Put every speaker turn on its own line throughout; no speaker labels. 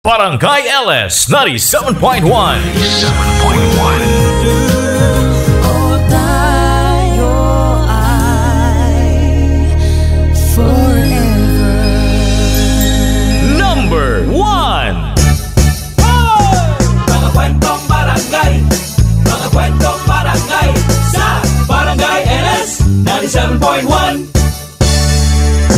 Barangay LS 97.1. 97.1. Number 1.
Mga kwentong barangay, mga kwentong barangay sa Barangay LS 97.1.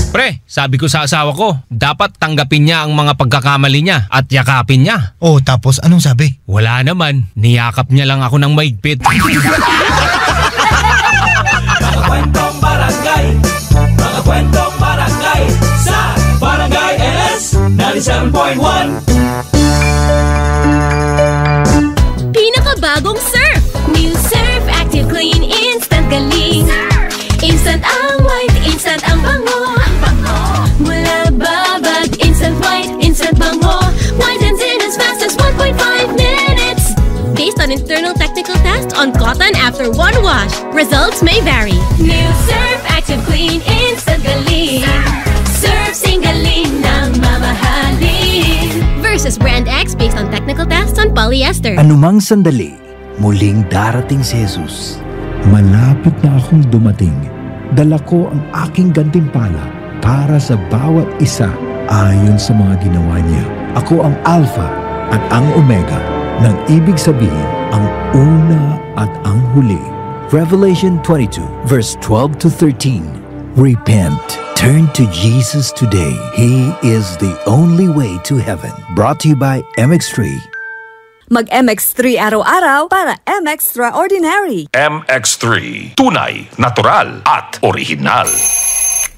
Pre, sabi ko sa asawa ko, dapat tanggapin niya ang mga pagkakamali niya at yakapin niya.
Oh, tapos anong sabi?
Wala naman, niyakap niya lang ako ng maigpit.
Mga kwentong barangay, mga kwentong barangay sa Barangay LS 97.1.
Pinakabagong surf! New Surf Active Clean Instant Galing. Instant ang white, instant ang bango. Mula babad, instant white, instant bango. Whitens in as fast as 1.5 minutes. Based on internal technical tests on cotton after one wash, results may vary. New Surf Active Clean Instant Galing. Surf sing galing ng mamahalin. Versus Brand X based on technical tests on polyester.
Anumang sandali, muling darating si Jesus. Malapit na akong dumating. Dala ko ang aking gantimpala para sa bawat isa ayon sa mga ginawa niya. Ako ang Alpha at ang Omega, nang ibig sabihin ang una at ang huli. Revelation 22 verse 12 to 13. Repent. Turn to Jesus today. He is the only way to heaven. Brought to you by MX3.
Mag-MX3 araw-araw para MX-Traordinary.
MX3. Tunay, natural, at original.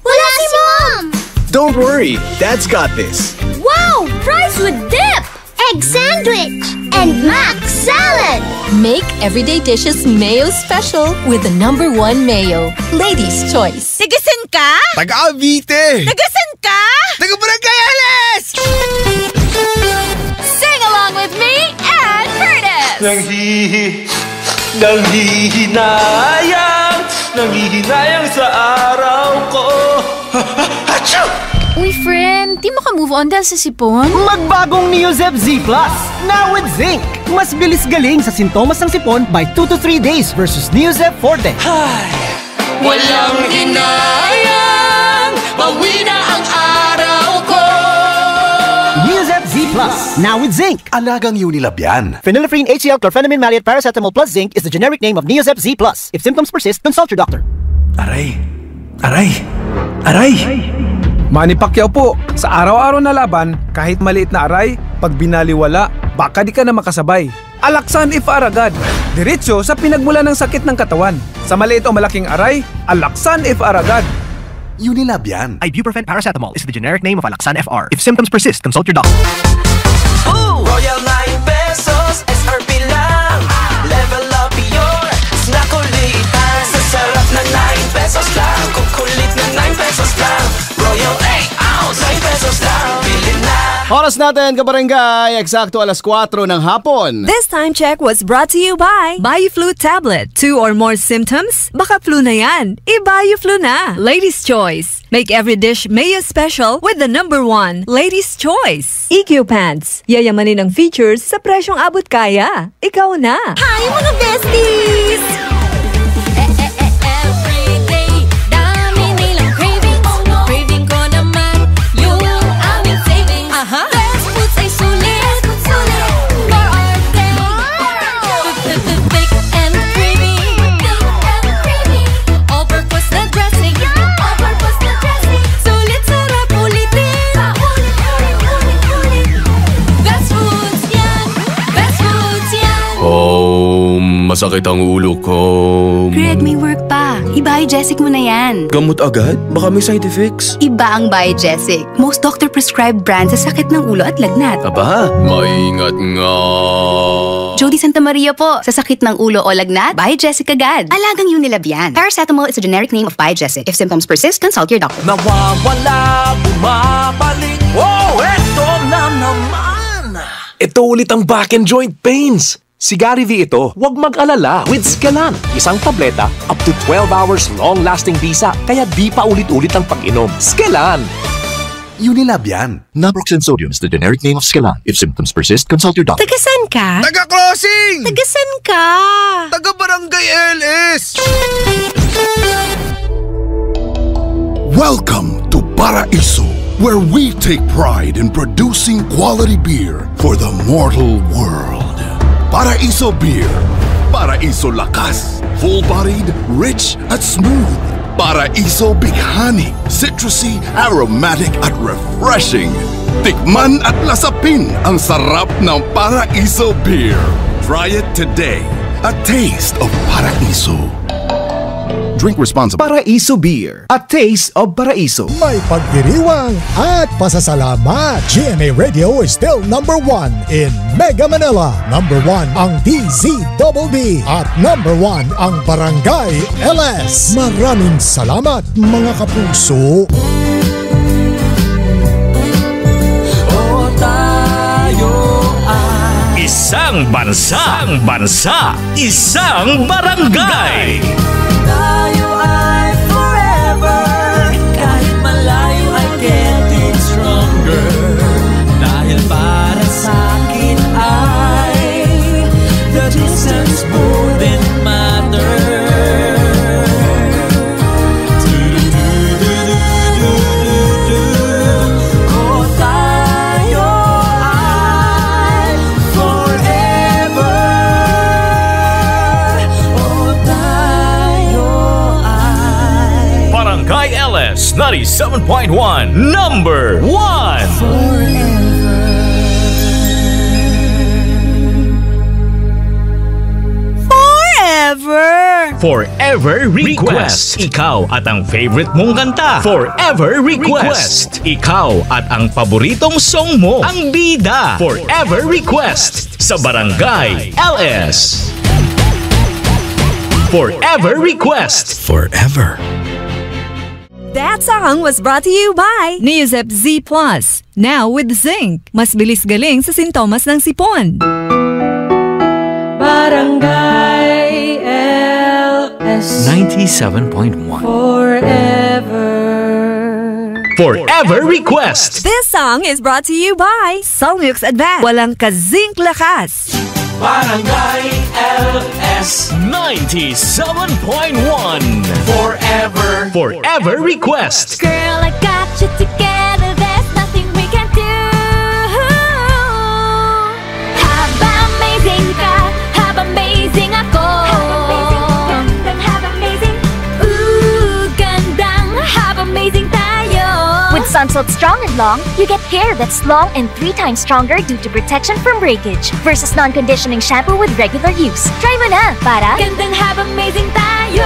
Wala si Mom!
Don't worry, Dad's got this.
Wow! Fries with dip! Egg sandwich! And mac salad!
Make everyday dishes mayo special with the #1 mayo. Ladies' choice.
Tigasin ka?
Taga-Avite!
Tigasin ka?
Taga-Barangay LS!
Sing along with me and Curtis!
Nanghihinayang sa araw ko. Achoo!
Uy, friend, di mo ka move on dahil sa sipon?
Magbagong Neozep Z Plus, now with zinc. Mas bilis galing sa sintomas ng sipon by 2 to 3 days versus Neozep Forte.
Walang hinayang, bawi na ang araw ko.
Neozep Z Plus, now with zinc.
Alagang Unilab yan.
Phenylephrine HCl chlorphenamine maleate paracetamol plus zinc is the generic name of Neozep Z Plus. If symptoms persist, consult your doctor.
Aray! Aray! Aray!
Manny Pacquiao po, sa araw-araw na laban, kahit maliit na aray, pag binaliwala, baka di ka na makasabay. Alaksan if aragad. Diretso sa pinagmula ng sakit ng katawan. Sa maliit o malaking aray, Alaksan if aragad.
Unilab yan.
Ibuprofen paracetamol is the generic name of Alaksan FR. If symptoms persist, consult your doctor.
Ooh! Royal 9 pesos, SRP lang. Level up your snack ulitan. Sa sarap na 9 pesos lang. Kukulit na 9 pesos lang. Royal 8 ounce, 9 pesos lang. Bili na.
Oras natin, kabarangay, eksakto 4:00 ng hapon.
This time check was brought to you by BioFlu Tablet. 2 or more symptoms? Baka flu na yan. I-BioFlu na. Ladies' Choice. Make every dish mayo special with the #1 Ladies' Choice. EQ Pants. Yayamanin ang features sa presyong abot kaya. Ikaw na.
Hi mga besties! Everyday, dami nilang cravings. Craving ko naman yung aming savings. Best foods ay sulit. More order. Thick and creamy. All-purpose na dressing. Sulit, sarap, ulitin. Best foods yan. Best foods yan.
Masakit ang ulo ko.
Greg, may work pa. I-Biogesic mo na yan.
Gamot agad? Baka may side effects.
Iba ang Biogesic. Most doctor-prescribed brand sa sakit ng ulo at lagnat.
Aba,
Maingat nga.
Jody Santa Maria po. Sa sakit ng ulo o lagnat, Biogesic agad. Alagang Unilab yan. Paracetamol is a generic name of Biogesic. If symptoms persist, consult your doctor.
Nawawala, bumabalik. Oh, eto na naman.
ito ulit ang back and joint pains. Si Gary V ito, huwag mag-alala with Scalan. Isang tableta, up to 12 hours long-lasting bisa, kaya di pa ulit-ulit ang pag-inom. Scalan!
Unilab yan. Naproxen sodium is the generic name of Scalan. If symptoms persist, consult your doctor.
Tagasan ka?
Taga-crossing!
Tagasan ka?
Taga-barangay LS!
Welcome to Paraiso, where we take pride in producing quality beer for the mortal world. Paraiso Beer. Paraiso Lakas. Full-bodied, rich, at smooth. Paraiso Bighani. Citrusy, aromatic, at refreshing. Tikman at lasapin ang sarap ng Paraiso Beer. Try it today. A taste of Paraiso. Drink responsibly.
Paraiso Beer, a taste of Paraiso.
May pagdiriwang at pasasalamat. GMA Radio is still number 1 in Mega Manila. Number 1 ang DZBB at number 1 ang Barangay LS. Maraming salamat mga kapuso.
Isang bansa, isang barangay.
Tayo ay forever. Kahit malayo ay getting stronger. Dahil para sa akin ay the distance wouldn't matter.
Barangay LS 97.1, number 1. Forever Request. Ikaw at ang favorite mong kanta. Forever Request. Ikaw at ang paboritong song mo. Ang bida. Forever Request sa Barangay LS. Forever Request.
Forever.
That song was brought to you by Neosep Z Plus. Now with zinc. Mas bilis galing sa sintomas ng sipon.
Barangay LS
97.1.
Forever
Request.
This song is brought to you by Solmux Advance. Walang ka-zinc lakas.
Barangay LS
97.1. Forever Request.
Girl, I got you together, there's nothing we can do. Haba amazing ka, haba amazing ako. Haba amazing, ooh, gandang, haba amazing tayo.
With Sunsilk Strong and Long, you get hair that's long and 3 times stronger due to protection from breakage versus non-conditioning shampoo with regular use. Try mo na para
gandang haba amazing tayo.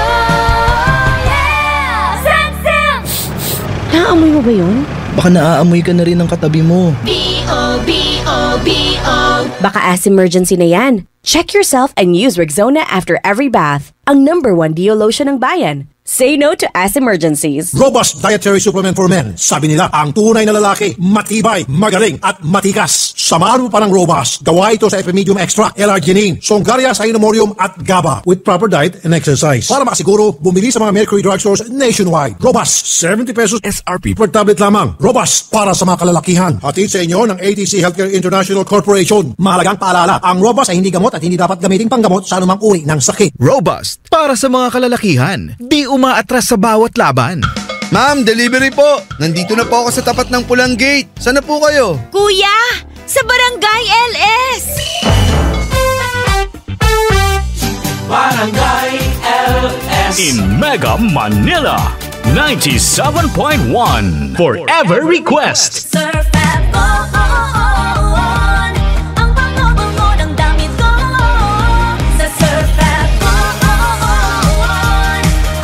Naaamoy mo ba yun? Baka naaamoy ka na rin ng katabi mo.
B-O-B-O-B-O.
Baka as emergency na yan. Check yourself and use Rexona after every bath. Ang #1 Deo lotion ng bayan. Say no to ass emergencies.
Robust dietary supplement for men. Sabi nila, ang tunay na lalaki, matibay, magaling, at matikas. Samahan mo pa ng Robust. Gawa ito sa Epimedium Extract, L-arginine, Songaria Cyanomorium at GABA with proper diet and exercise. Para makasiguro, bumili sa mga Mercury drugstores nationwide. Robust, 70 pesos SRP per tablet lamang. Robust, para sa mga kalalakihan. Hatid sa inyo ng ATC Healthcare International Corporation. Mahalagang paalala, ang Robust ay hindi gamot at hindi dapat gamitin panggamot sa anumang uri ng sakit.
Robust, para sa mga kalalakihan. Di umaatras sa bawat laban. Ma'am, delivery po. Nandito na po ako sa tapat ng pulang gate. Saan na po kayo?
Kuya, sa Barangay LS.
Barangay LS
In Mega Manila 97.1. Forever Request.
Surf and on. Ang bango-bango ng damit ko. Sa surf and on.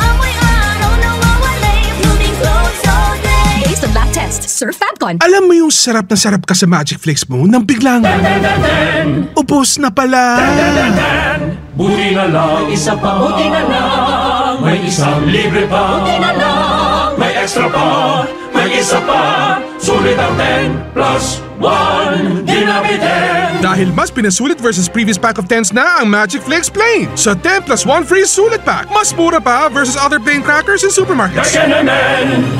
Amoy araw na wawalay. Blooming clothes all day.
Based on lab test, Surf Fabcon.
Alam mo yung sarap na sarap ka sa Magic Flakes mo nang biglang ubos na pala.
Buti na lang, may isa pa. Buti na lang, may isang libre pa. Buti na lang, may extra pa. May isa pa, sulit ang 10+1 Dinamit 10.
Dahil Dahil mas pinasulit versus previous pack of 10s na ang Magic Flakes Plain. Sa 10 plus 1 free sulit pack, mas mura pa versus other plain crackers in supermarkets.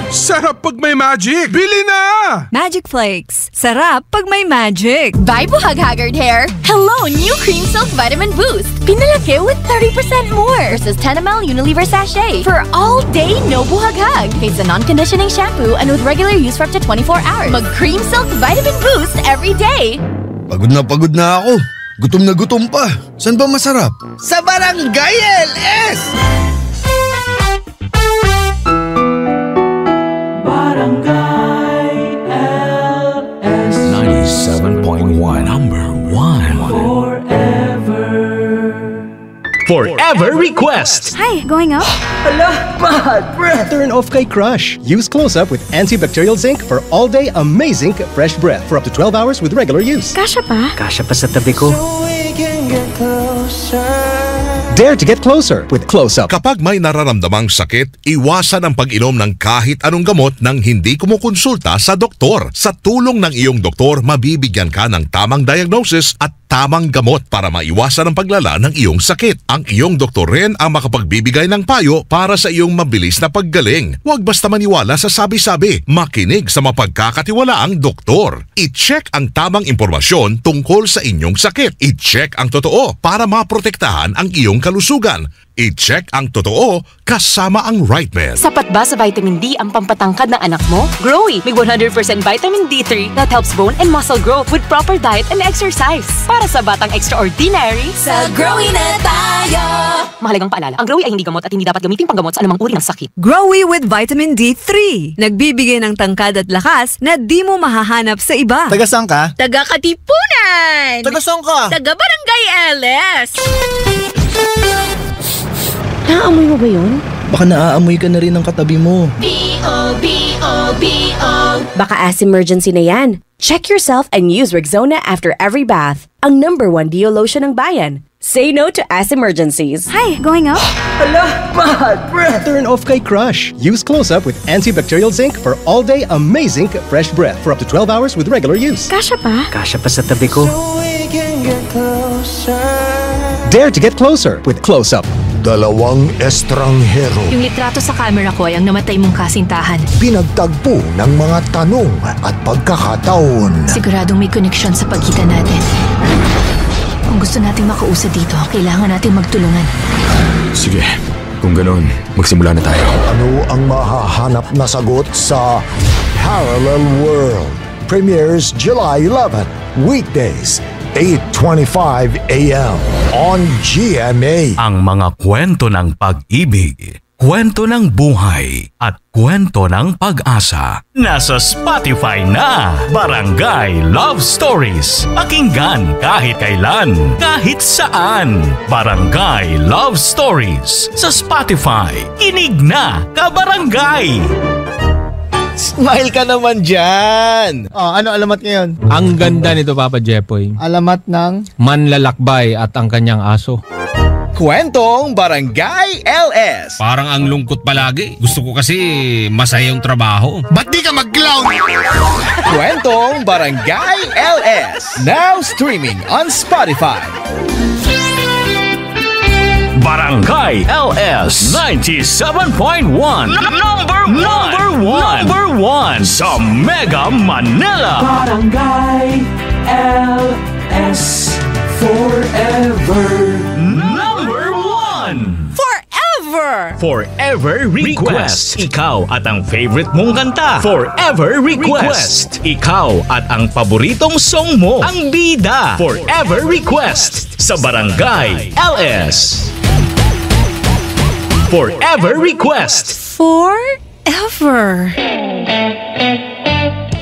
Sarap pag may magic! Bili na!
Magic Flakes. Sarap pag may magic.
Bye, Buhag-Haggard Hair! Hello, new Cream Silk Vitamin Boost! Pinalaki with 30% more versus 10 ml Unilever sachet for all day no buhag-hag. It's a non-conditioning shampoo and with regular use for up to 24 hours. Mag-Cream Silk Vitamin Boost every day!
Pagod na ako. Gutom na gutom pa. Saan ba masarap?
Sa Barangay LS!
Barangay LS
97.1 number 1 Forever Request.
Hi, going up?
Hala, bad breath!
Turn off kay Crush. Use Close-Up with antibacterial zinc for all-day amazing fresh breath for up to 12 hours with regular use.
Kasha pa?
Kasha pa sa tabi ko.
Dare to get closer with Close-Up.
Kapag may nararamdamang sakit, iwasan ang pag-inom ng kahit anong gamot nang hindi kumukonsulta sa doktor. Sa tulong ng iyong doktor, mabibigyan ka ng tamang diagnosis at tamang gamot para maiwasan ang paglala ng iyong sakit. Ang iyong doktor rin ang makapagbibigay ng payo para sa iyong mabilis na paggaling. Huwag basta maniwala sa sabi-sabi. Makinig sa mapagkakatiwalaang doktor. I-check ang tamang impormasyon tungkol sa inyong sakit. I-check ang totoo para maprotektahan ang iyong kalusugan. I-check ang totoo kasama ang right man.
Sapat ba sa vitamin D ang pampatangkad ng anak mo? Growy, may 100% vitamin D3 that helps bone and muscle growth with proper diet and exercise. Para sa batang extraordinary,
sa Growy na tayo!
Mahalagang paalala, ang Growy ay hindi gamot at hindi dapat gamitin panggamot sa anumang uri ng sakit.
Growy with vitamin D3. Nagbibigay ng tangkad at lakas na di mo mahahanap sa iba.
Taga saan ka?
Taga Katipunan!
Taga saan ka?
Taga Barangay LS!
Naaamoy mo ba yun?
Baka naaamoy ka na rin ng katabi mo.
B-O-B-O-B-O.
Baka as emergency na yan. Check yourself and use Rexona after every bath. Ang #1 Deo lotion ng bayan. Say no to as emergencies.
Hi, going up?
Hala, bad breath!
Turn off kay Crush. Use Close-Up with antibacterial zinc for all-day amazing fresh breath for up to 12 hours with regular use.
Kasha pa?
Kasha pa sa tabi ko.
Dare to get closer with Close-Up.
2 estranghero.
Yung litrato sa camera ko ay ang namatay mong kasintahan.
Pinagtagpo ng mga tanong at pagkakataon.
Siguradong may koneksyon sa pagitan natin. Kung gusto nating makausad dito, kailangan natin magtulungan.
Sige, kung ganoon, magsimula na tayo.
Ano ang mahahanap na sagot sa Parallel World? Premieres July 11, weekdays, 8:25 a.m. on GMA.
Ang mga kwento ng pag-ibig, kwento ng buhay, at kwento ng pag-asa. Nasa Spotify na! Barangay Love Stories. Pakinggan kahit kailan, kahit saan. Barangay Love Stories. Sa Spotify. Kinig na, kabarangay!
Smile ka naman dyan! Oh, ano alamat ngayon?
Ang ganda nito, Papa Jepoy.
Alamat ng
Manlalakbay at ang kanyang aso.
Kwentong Barangay LS.
Parang ang lungkot palagi. Gusto ko kasi masaya yung trabaho.
Ba't di ka mag-clown? Kwentong Barangay LS. Now streaming on Spotify.
Barangay LS 97.1 Number 1 sa Mega Manila.
Barangay LS Forever
Number 1 Forever Request. Ikaw at ang favorite mong kanta. Forever Request. Ikaw at ang paboritong song mo. Ang bida. Forever Request sa Barangay LS. Forever Request.
Forever.